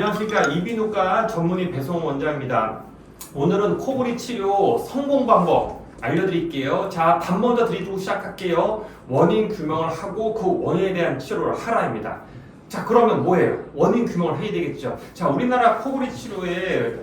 안녕하십니까. 이비인후과 전문의 배송 원장입니다. 오늘은 코골이 치료 성공 방법 알려드릴게요. 자, 답 먼저 드리고 시작할게요. 원인 규명을 하고 그 원인에 대한 치료를 하라입니다. 자, 그러면 뭐예요? 원인 규명을 해야 되겠죠. 자, 우리나라 코골이 치료의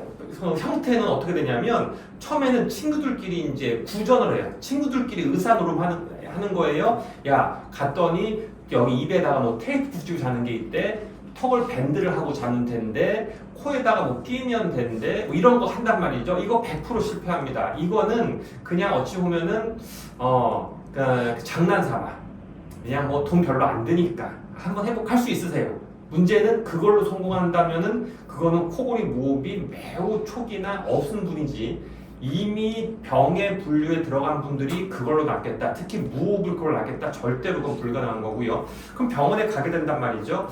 형태는 어떻게 되냐면 처음에는 친구들끼리 이제 구전을 해요. 친구들끼리 의사노름 하는 거예요. 야, 갔더니 여기 입에다가 뭐 테이프 붙이고 자는 게 있대. 턱을 밴드를 하고 자는 텐데 코에다가 뭐 끼면 된대. 뭐 이런 거 한단 말이죠. 이거 100% 실패합니다. 이거는 그냥 어찌 보면은 장난삼아 그냥 뭐 돈 별로 안 드니까 한번 회복할 수 있으세요. 문제는 그걸로 성공한다면은 그거는 코골이 무호흡이 매우 초기나 없은 분이지 이미 병의 분류에 들어간 분들이 그걸로 낫겠다. 특히 무호흡을 그걸로 낫겠다. 절대로 그건 불가능한 거고요. 그럼 병원에 가게 된단 말이죠.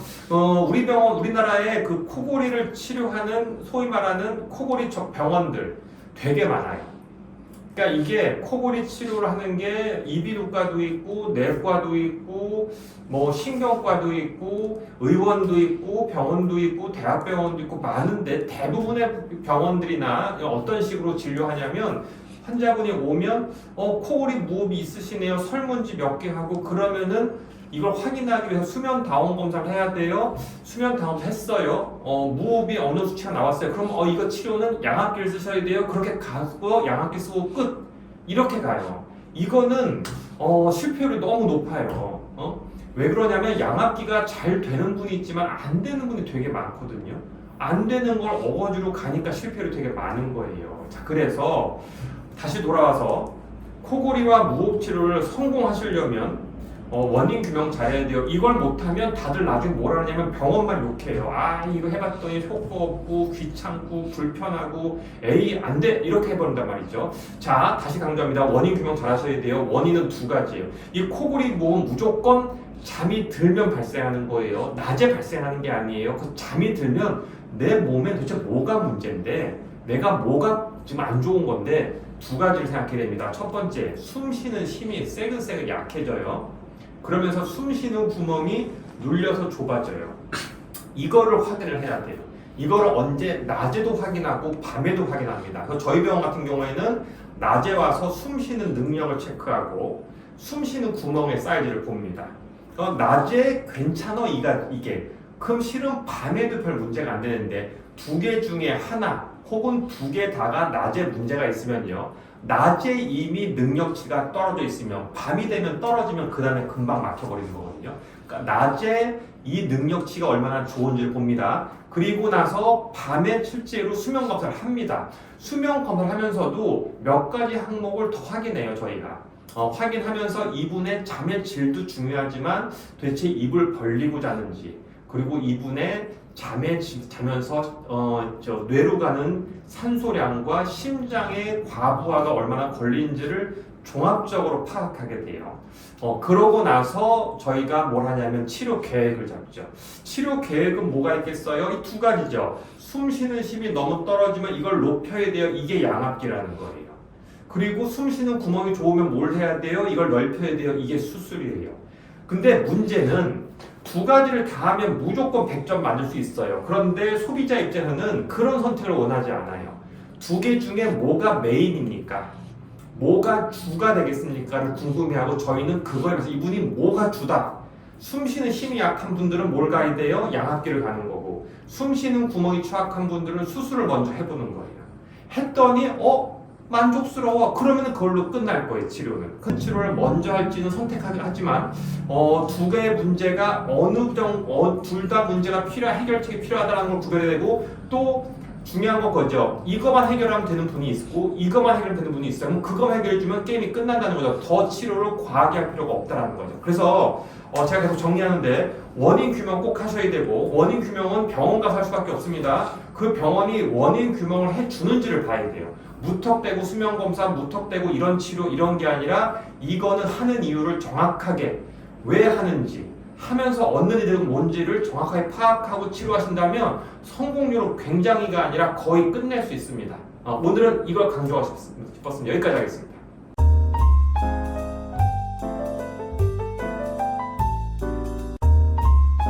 우리 병원, 우리나라에 그 코골이를 치료하는 소위 말하는 코골이 병원들 되게 많아요. 그러니까 이게 코골이 치료를 하는 게 이비인후과도 있고 내과도 있고 뭐 신경과도 있고 의원도 있고 병원도 있고 대학병원도 있고 많은데 대부분의 병원들이나 어떤 식으로 진료하냐면 환자분이 오면 코골이 무호흡이 있으시네요. 설문지 몇 개 하고 그러면은 이걸 확인하기 위해서 수면 다운 검사를 해야 돼요. 수면 다운 했어요. 무호흡이 어느 수치가 나왔어요. 그럼 이거 치료는 양압기를 쓰셔야 돼요. 그렇게 가고 양압기 쓰고 끝. 이렇게 가요. 이거는 실패율이 너무 높아요. 왜 그러냐면 양압기가 잘 되는 분이 있지만 안 되는 분이 되게 많거든요. 안 되는 걸 어거지로 가니까 실패율이 되게 많은 거예요. 자, 그래서 다시 돌아와서 코골이와 무호흡 치료를 성공하시려면 원인 규명 잘해야 돼요. 이걸 못하면 다들 나중에 뭐라 하냐면 병원만 욕해요. 아, 이거 해봤더니 효과 없고 귀찮고 불편하고 에이 안 돼 이렇게 해버린단 말이죠. 자, 다시 강조합니다. 원인 규명 잘하셔야 돼요. 원인은 두 가지예요. 이 코골이 무호흡 무조건 잠이 들면 발생하는 거예요. 낮에 발생하는 게 아니에요. 그 잠이 들면 내 몸에 도대체 뭐가 문제인데 내가 뭐가 지금 안 좋은 건데 두 가지를 생각해야 됩니다. 첫 번째, 숨 쉬는 힘이 세근세근 약해져요. 그러면서 숨 쉬는 구멍이 눌려서 좁아져요. 이거를 확인을 해야 돼요. 이거를 언제 낮에도 확인하고 밤에도 확인합니다. 그래서 저희 병원 같은 경우에는 낮에 와서 숨 쉬는 능력을 체크하고 숨 쉬는 구멍의 사이즈를 봅니다. 낮에 괜찮아 이게 그럼 실은 밤에도 별 문제가 안 되는데 두 개 중에 하나 혹은 두 개 다가 낮에 문제가 있으면요. 낮에 이미 능력치가 떨어져 있으면 밤이 되면 떨어지면 그 다음에 금방 막혀버리는 거거든요. 그러니까 낮에 이 능력치가 얼마나 좋은지를 봅니다. 그리고 나서 밤에 실제로 수면 검사를 합니다. 수면 검사를 하면서도 몇 가지 항목을 더 확인해요. 저희가 확인하면서 이분의 잠의 질도 중요하지만 도대체 입을 벌리고 자는지 그리고 이분의 자면서 뇌로 가는 산소량과 심장의 과부하가 얼마나 걸리는지를 종합적으로 파악하게 돼요. 그러고 나서 저희가 뭘 하냐면 치료 계획을 잡죠. 치료 계획은 뭐가 있겠어요? 이 두 가지죠. 숨 쉬는 힘이 너무 떨어지면 이걸 높여야 돼요. 이게 양압기라는 거예요. 그리고 숨 쉬는 구멍이 좋으면 뭘 해야 돼요? 이걸 넓혀야 돼요. 이게 수술이에요. 근데 문제는 두 가지를 다 하면 무조건 100점 맞을 수 있어요. 그런데 소비자 입장에서는 그런 선택을 원하지 않아요. 두 개 중에 뭐가 메인입니까? 뭐가 주가 되겠습니까?를 궁금해하고 저희는 그거에 대해서 이분이 뭐가 주다. 숨 쉬는 힘이 약한 분들은 뭘 가야 돼요? 양압기를 가는 거고 숨 쉬는 구멍이 취약한 분들은 수술을 먼저 해보는 거예요. 했더니 만족스러워. 그러면 그걸로 끝날 거예요. 치료는. 큰 치료를 먼저 할지는 선택하긴 하지만 두 개의 문제가 둘 다 문제가 해결책이 필요하다는 걸 구별해야 되고 또 중요한 건 거죠. 이거만 해결하면 되는 분이 있고 이거만 해결하면 되는 분이 있어요. 그럼 그거만 해결해주면 게임이 끝난다는 거죠. 더 치료를 과하게 할 필요가 없다는 거죠. 그래서 제가 계속 정리하는데 원인 규명 꼭 하셔야 되고 원인 규명은 병원 가서 할 수밖에 없습니다. 그 병원이 원인 규명을 해주는지를 봐야 돼요. 무턱대고 수면검사, 무턱대고 이런 치료 이런 게 아니라 이거는 하는 이유를 정확하게 왜 하는지 하면서 얻는 일은 뭔지를 정확하게 파악하고 치료하신다면 성공률은 굉장히가 아니라 거의 끝낼 수 있습니다. 오늘은 이걸 강조하고 싶었습니다. 여기까지 하겠습니다.